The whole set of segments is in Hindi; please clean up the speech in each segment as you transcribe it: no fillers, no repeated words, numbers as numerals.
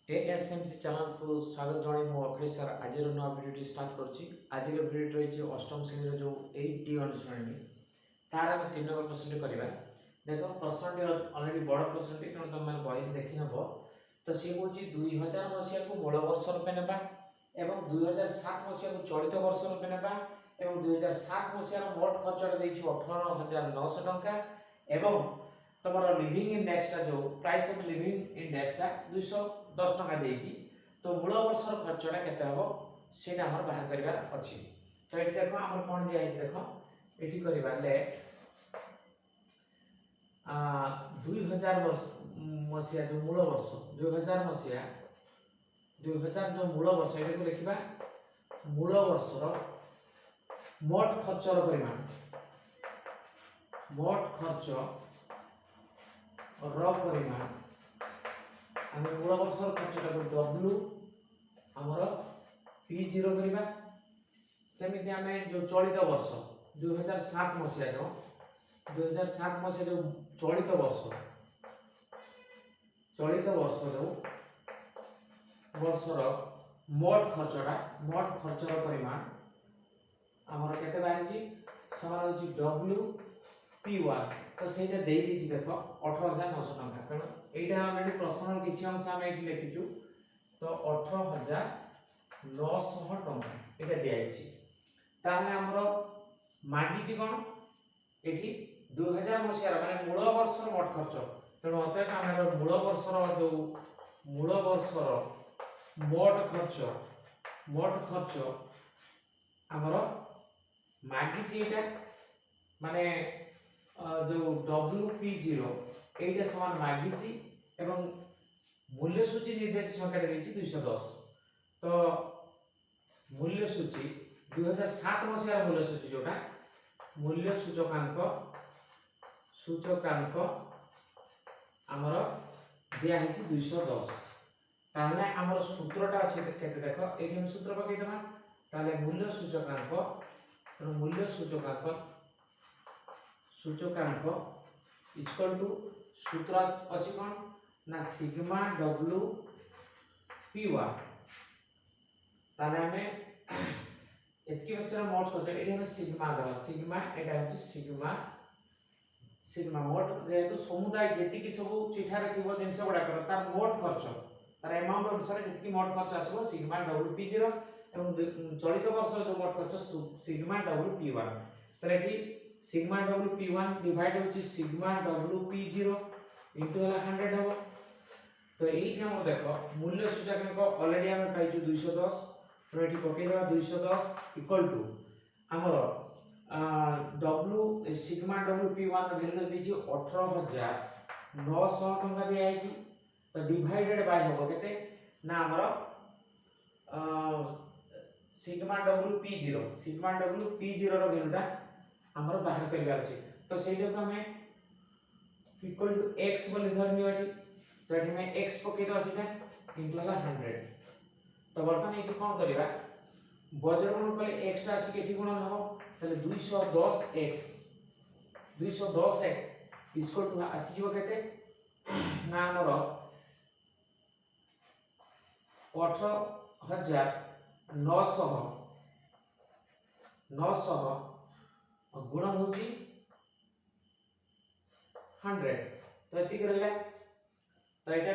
एएसएमसी चैनल को स्वागत जनाई मु अखिलेश सर आज नवा भिडियो स्टार्ट करुच्ची। आज भिडियो रही अष्टम श्रेणी जो 8 अनुश्रेणी तार आम 3 नंबर प्रश्न करवा। देख प्रश्न अलरेडी बड़ प्रश्न तेणु तुम मैंने बही देखी नब। तो सी कौन 2000 मसीहा को मूल वर्ष रूपे ना और 2007 मसीहा को चलित वर्ष रूपे ना और 2007 मसीहार मोट खर्च 18,900 टंका एवं तुम लिविंग इंडेक्स जो प्राइस ऑफ लिविंग इंडेक्स 210 टंका देगी। तो मूल वर्ष खर्चटा केते हम से बाहर करार अच्छी। तो ये देख आम कौन दिखाई देख ये करवाले 2000 मसीहा जो मूल वर्ष 2000 मसीहा 2000 जो मूल वर्ष ये लिखा मूल वर्षर मोट खर्चर परिमाण मोट खर्च परिमाण आम मूल वर्ष खर्चटा डब्ल्यू आमर P0 करवा। सेमती आम जो चलित वर्ष 2007 मसीहा जो 2007 मसीहा जो चलित वर्ष जो वर्षर मोट खर्चर परिमाण आमर केते बाहरी समान होची WP1। तो सहीटा दे देख 18,900 टंका। तेणु यहाँ ऑलरेडी प्रश्न किसी अंश आम ये लिखीचु। तो 18,900 टंका ये दिखाई आमर मागिची कौन ये 2000 मसीहार माने मूल वर्ष मोट खर्च। तेणु अतएव आम मूल वर्षर जो मूल वर्षर मोट खर्च आमर मागिची यहाँ माने जो WP0 ये समान मागिची एवं मूल्य सूची निर्देश संख्या 210। तो मूल्य सूची 2007 मसीहार मूल्य सूची जोटा मूल्य सूचकांक आमर दिया 210। ताहले आमर सूत्रटा अच्छे केते देख ये हम सूत्र पकईदेवा ताहले मूल्य सूचकांक इक्वल टू सूत्र अच्छी कौन ना सिग्मा WP1। ताले हमें एतकी बच्चा मोट खर्च ये हमें सिग्मा दवा सिग्मा एटा है सिग्मा मोट जेहेतु समुदाय जेतिकी सब चिठारे थिबो जिनस गुडा कर तार मोट खर्च तार अमाउंट अनुसार जेतिकी मोट खर्च आसबो सिग्मा WP0 एवं चलित वर्ष जो मोट खर्च सिग्मा WP1। ताले एठी सिग्मा WP1 डिवाइड होची सिग्मा WP0 इनटू 100 हो। तो एठी हम देखो मूल्य सूचकांक ऑलरेडी हम पाइछु 210। तो एठी पकई देबा 210 इक्वल टू हमर W सिग्मा WP1 वैल्यू देछि 18,900 टंका दिया आइछि। तो डिवाइडेड बाय हो केते ना हमर सिग्मा WP0 रो वैल्यूटा हमर बाहर करबा अछि। तो सेही को हमें इक्वल टू x बोली धरनियो एठी। तो एठी में x पकई दो छिटा इनटू 100। तो वर्तमान एठी कोन करबा बजर गुण कले x टा आसी एठी गुण हो तले 210x इक्वल टू आसी जो केते ना हमर 18,900 गुण होची 100। तो एतिक रहला। तो एटा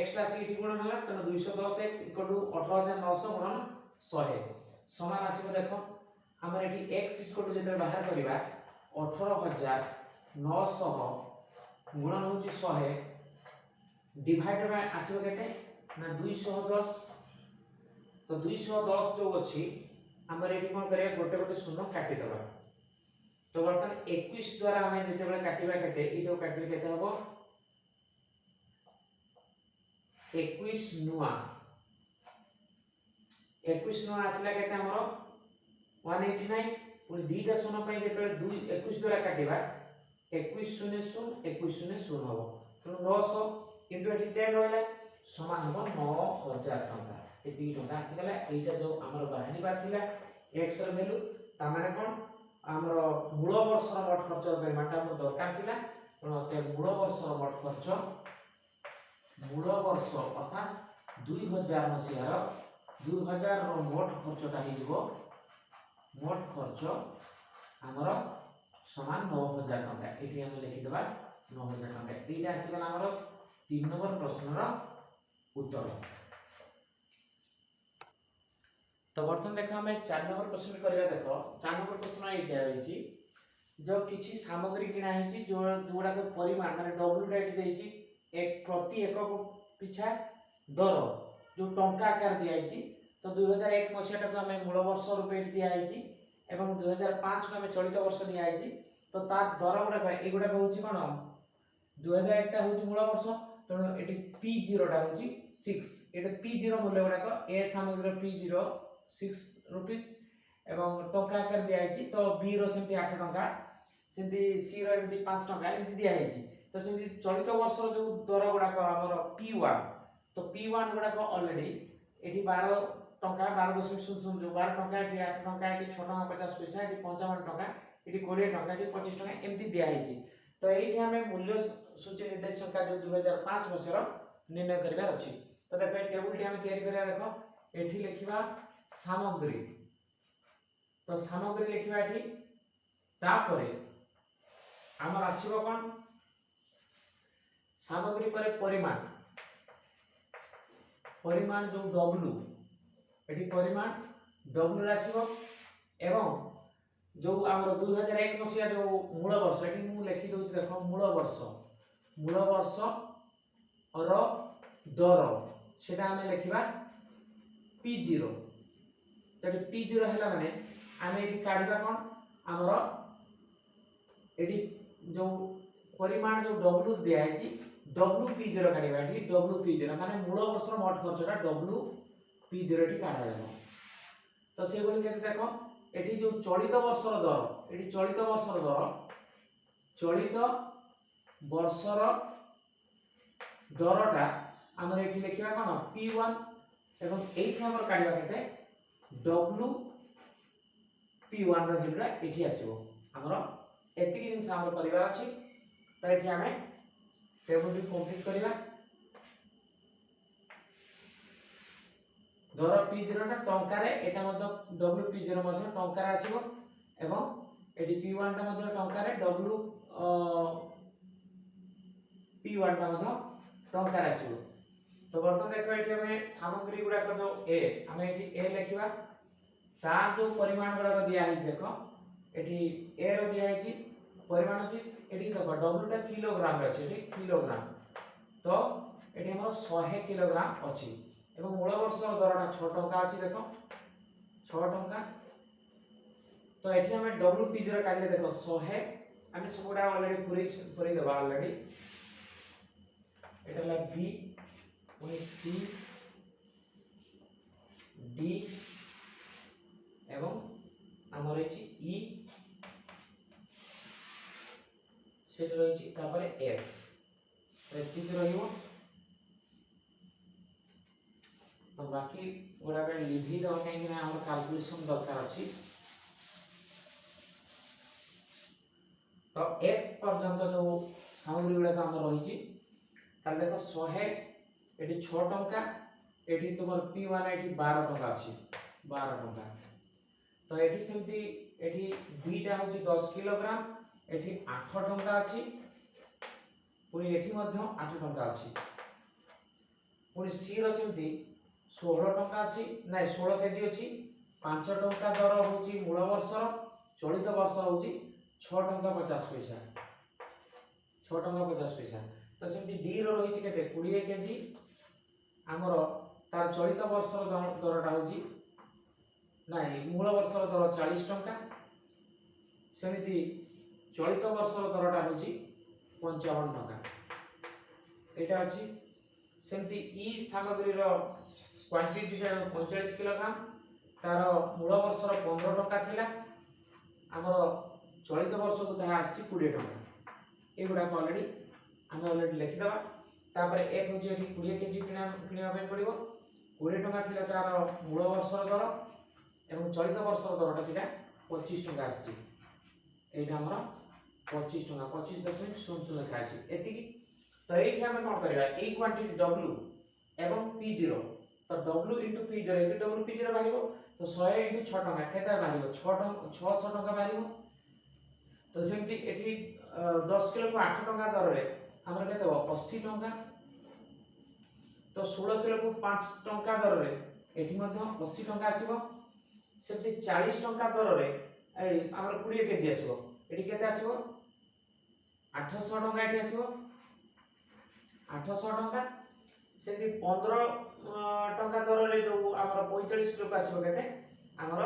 x टा सी गुण होला त 210x इक्वल टू 18,900 गुणन 100 समान आसीबो। देखो हमर एटी x इक्वल टू जेते बाहर करबा 18,900 गुणन होची 100 डिवाइड बाय आसीबो केते ना 210। तो 210 जो अछि हमर एटी कोन करे गोटे गोटे शून्य काटी दबा। तो बर्तमान 21 द्वारा हमें जेते बेले काटिबा केते इतो काटिले केते हबो 21 नुआ आसला केते हमरो 189 पुनी दीटा शून्य पई जेते 21 द्वारा काटिबा 21 शून्य शून्य 21 शून्य शून्य हबो। तो 900 इनटू एटी 10 रहला समान हबो 9,000 टंका। एती टंका आसी गला। एटा जो हमर बाहरी बात थिला x र वैल्यू ता माने कोन आमर मूल वर्षर मोट खर्च परिमाणटा हम दरकार थिला। तेणु मूल वर्षर मोट खर्च मूल वर्ष अर्थात 2000 मसीहार 2000 रो मोट खर्चटा हो मोट खर्च आमर समान 9000 टका ये आम लिखिदेवा 9000 टका ये आसगला आमर 3 नंबर प्रश्नर उत्तर। तो बर्तमान देख आम 4 नंबर प्रश्न करवा देख 4 नंबर प्रश्न ये रही जो किसी सामग्री किना जो जोड़ा परिमाण माने डब्ल्यू देती एक प्रति एकक पिछा दर जो टंका आकार दिखाई तो 2001 मसीहा को आम मूल वर्ष रूपे दिखाई एवं 2005 को आम चलित वर्ष दिखाई तो तार दर गुड़ाक युवा हूँ कौन 2001 टा हूँ मूल वर्ष तेणु ये P0 टा हूँ 6 ये P0 मूल्य गुड़ाक ए सामग्री P0 6 रुपीस एवं टंका आकार दिखाई तो बी रमती 8 टंका सेमती सी रमती 5 टंका एमती दिखाई तो सेमती चलित वर्ष जो दर गुड़ाक आमर P1 तो P1 गुड़ाक अलरेडी ये 12 टंका 12.00 जो 12 टंका ये 8 टंका ये 6 टंका 50 पैसा ये 55 टंका ये 20 टंका ये 25 टंका एमती दिखाई तो ये आम मूल्य सूची निर्देशक जो 2005 मसीह निर्णय करार अच्छी तो देख ये टेबुल टी आम या देख ये लिखा सामग्री तो सामग्री लिखा ये तापरे आमर आसीबो कौन सामग्री पर परिमाण परिमाण जो डब्ल्यू ये परिमाण डब्ल्यू आसीबो एवं जो आमर 2001 मसीहा जो मूल वर्ष ये मुझे लिखि दूँ देख मूल वर्ष और दर से आम लिखा P0 तो P0 है माने आम ये काढ़ा कौन आमर ये जो परिमाण जो डब्ल्यू दिखाई डब्ल्यू P0 काढ़ा डब्ल्यू P0 माने मूल वर्ष मोट खर्चटा डब्ल्यू P0 काढ़ा तो से देख ये जो चलित वर्षर दर ये चलित वर्षर दरटा आम ये लिखा कौन P1 एवं ये काढ़ा के डब्ल्यू P1 रैल्यूटा ये आसो आमर एति जिन आम कर अच्छी तो ये आम टेबुल कम्प्लीट करवा दर P0 टंकार डब्ल्यू P0 टंकार आसो एवं ये P1 टंकार डब्ल्यू P1 टंकार आसो तो बर्तमान देख ये आम सामग्री गुड़ाक जो ए आम ये लिखा तार जो परिमाण गुड़ाक दिखाई देख ये ए दिखाई परिमाण अच्छी ये देख डब्ल्यूटा किलोग्राम अच्छे किलोग्राम तो ये आम 100 किलोग्राम अच्छी एवं मूल वर्ष दरटा 6 टंका अच्छी देख 6 टंका तो ये आम डब्ल्यू P0 काढ़ले देख 100 आम सब गुड़ा अलरेडी पूरी देवा अलरेडी ये बी पुणी सी डी एवं आमर ई से रही एफ एति रहिबो तो बाकी गुड़ा लिखी दो कहीं कैलकुलेशन दरकार अच्छी तो एफ पर्यंत जो सामग्री गुड़ाक आम रही देख 100 ये 6 टंका ये तुम P1 ये 12 टंका अच्छी 12 टंका तो ये सेमती ये बीटा हूँ 10 किलोग्राम ये 8 टंका अच्छी पुणी ये 8 टंका अच्छी पुणी सी रमती 16 टंका अच्छी ना 16 केजी अच्छी 5 टंका दर हूँ मूल वर्ष चलित वर्ष हूँ 6 टंका 50 पैसा 6 टंका 50 पैसा तो सेमती डी रही के 20 केजी आमर तार चलित वर्ष दरटा हूँ ना मूल वर्ष दर 40 टंका सेमती चलित वर्ष दरटा हूँ 55 टंका यहाँ अच्छी सेमती ई सामग्री क्वांटिटी 45 किलोग्राम तार मूल वर्ष 15 टंका थिला आमर चलित वर्ष को ताहा आछि 20 टंका एगुड़ा अलरेडी आम अलरेडी लिखिदेवा तापर एफ हूँ ये 20 केजी किणा पड़ो 20 टंका थी तार मूल वर्ष दर एवं चलित वर्ष दरटा सीटा 25 टंका आम 25 टंका 25.00 लिखा एति तो ये आम कौन करवा क्वांटिटी डब्ल्यू एवं P0 तो W into P0 AB W P0 बाहिबो तो 100 into 6 टंका केता बाहिबो 600 टंका बाहिबो तो सेमती एठी 10 किलो को 8 टंका दर रे हमर केते 80 टंका तो 16 किलो को 5 टंका दर रे एठी मध्ये 80 टंका आसीबो सेमती 40 टंका दर रे हमर 20 केजी आसीबो एठी केते आसीबो 800 टंका एठी आसीबो 800 टंका सेमती 15 टंका दर रे जो हमर 45 किलो को आसीबो केते हमर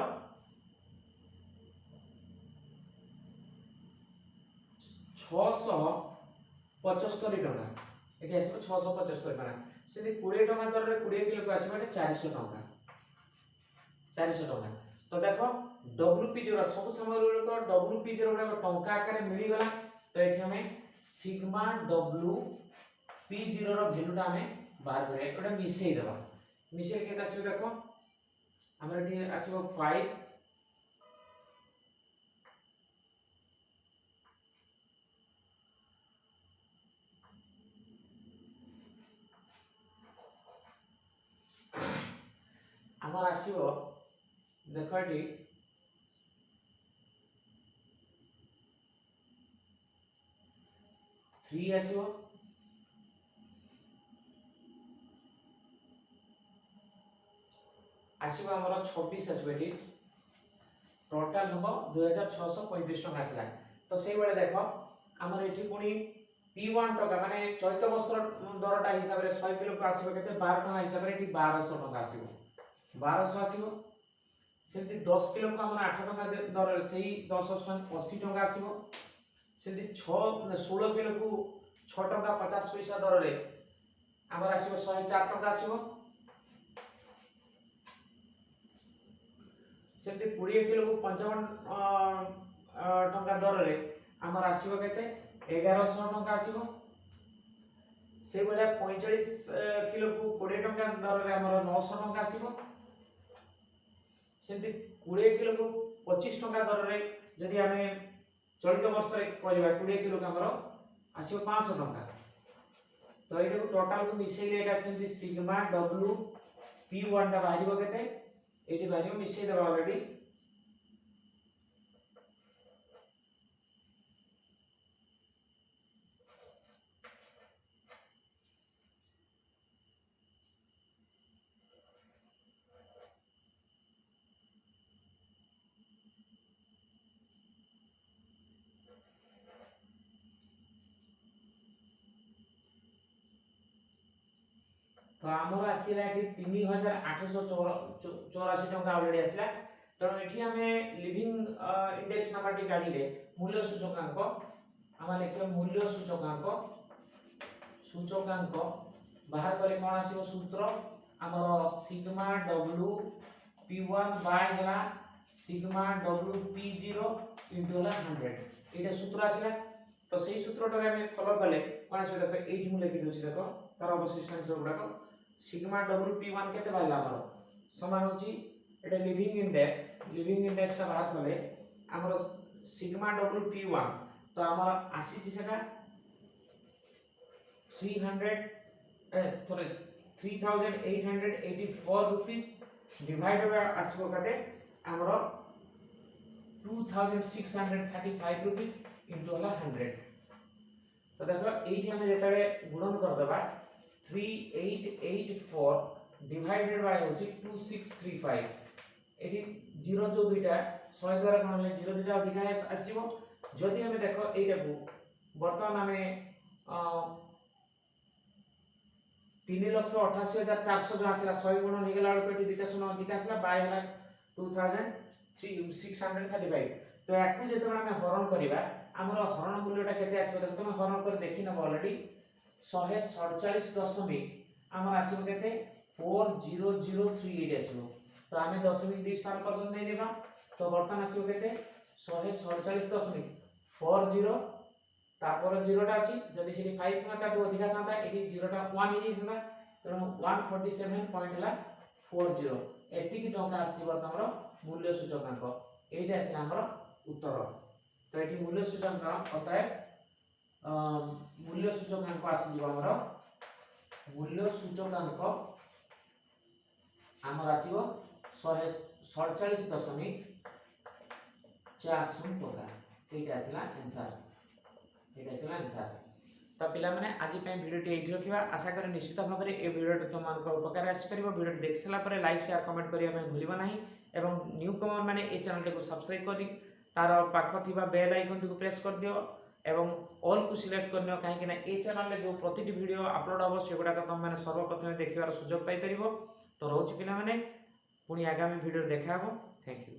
675 टंका एठी आसीबो 675 टंका सेमती 20 टंका दर रे 20 किलो को आसीबो एठी 400 टंका 400 टंका तो देखो WP0 सब समय को WP0 गुडा टंका आकार मिली गला तो एठी हमें सिग्मा WP0 रो वैल्यूटा हमें बाहर करे एटा मिसई देबा मिसई केटा आसीबो देखो हमर एठी आसीबो 5 हमर आसीबो देखो एठी 3 आसीबो आसीबो हमर 26 आसीबो एठी टोटल हबो 2635 टका आसीला तो सेई बेले देखो हमर एठी पुनी P1 टका माने चैत वस्त्र दरटा हिसाब रे 100 किलो को आसीबो केते 12 टका हिसाब रे एठी 1200 टका आसीबो 1200 आसीबो सेमती 10 किलो को हमर 8 टका दर रे सेई 10 80 टका आसीबो सेमती 16 किलो को 6 टका 50 पैसा दर रे हमर आसीबो 104 टका आसीबो सेमती 20 किलो को 55 टका दर रे हमर आसीबो केते 1100 टका आसीबो से बेले 45 किलो को 20 टका दर रे हमर 900 टका आसीबो सेमती 20 किलो को 25 टका दर रे जदि हमें चलित वर्ष रे करबा 20 किलो का हमर आसीबो 500 टका तो एटा टोटल को मिसई ले एटा सेमती सिग्मा WP1 टा बाहिबो केते एटी बाहिबो मिसई देबा ऑलरेडी तो हमर आसीला कि 3884 टका ऑलरेडी आसीला तो एठी हमें लिविंग इंडेक्स नंबर टी गाडीले मूल्य सूचकांक हम लिखले मूल्य सूचकांक बाहर करे कोन आसीबो सूत्र हमर सिग्मा WP1 बाय हला सिग्मा WP0 इनटू हला 100 एटा सूत्र आसीला तो सेही सूत्रटा हमें फॉलो कले कोन आसीबो देखो एठी मु लिखि दोछि देखो तार अवशिष्ट अंश गुडाको सिग्मा WP1 केते बाला हमर समान होची एटा लिविंग इंडेक्स ता बाहर कले हमर सिग्मा WP1 तो हमर आसी छि सेटा 3884 रुपीस डिवाइड बाय आसीबो कते हमर 2635 रुपीस इनटू 100 तो देखो एठी हम जेतले गुणन कर देबा 3884 डिवाइडेड बाय होची 2635 एठी 0 जो दुइटा 100 द्वारा गुणन ले 0 दुइटा अधिक आसीबो जदि हम देखो एटा को वर्तमान हमें 3,88,400 जो आसला 100 गुणन हे गेला को एठी दुइटा शून्य अधिक आसला बाय हला 2635 तो याकू जेतबे हम हरण करिबा हमर हरण मूल्यटा केते आसीबो देखो तुम हरण कर देखि न ऑलरेडी 147 हमर आसीबो केते 40038 आसीबो तो हमें दशमिक 2 स्थान पर नै देबा तो वर्तमान आसीबो केते 147.40 तापर 0 टा अछि जदि से 5 माता को अधिक थांता एठी 0 टा 1 हे जिथना तो 147.40 एति की टंका आसीबो हमर मूल्य सूचकांक एटा आसी हमर उत्तर तो एठी मूल्य सूचकांक अतः मूल्य सूचकांक आसी जीव हमर मूल्य सूचकांक आमर आसीबो 147.40 टका। एटा आसला आंसर। तो पिला माने आज भिडियो ये रखा। आशा करें निश्चित भाव में ये भिडियो तुम उपकार आसपर। भिडियो देख सारापर लाइक शेयर कमेंट करने भूल ना। एवं न्यू कमर मैंने ये चैनल को सब्सक्राइब कर तार पाख थी बेल आइकन को प्रेस कर दियो एवं ऑल को सिलेक्ट कर कहीं ये चैनल जो प्रति वीडियो अपलोड हम से गुड़ाक तुम मैंने सर्वप्रथम देखार सुजोग पाइपर। तो रोच पिला पुणी आगामी भिडियो देखा। Thank you.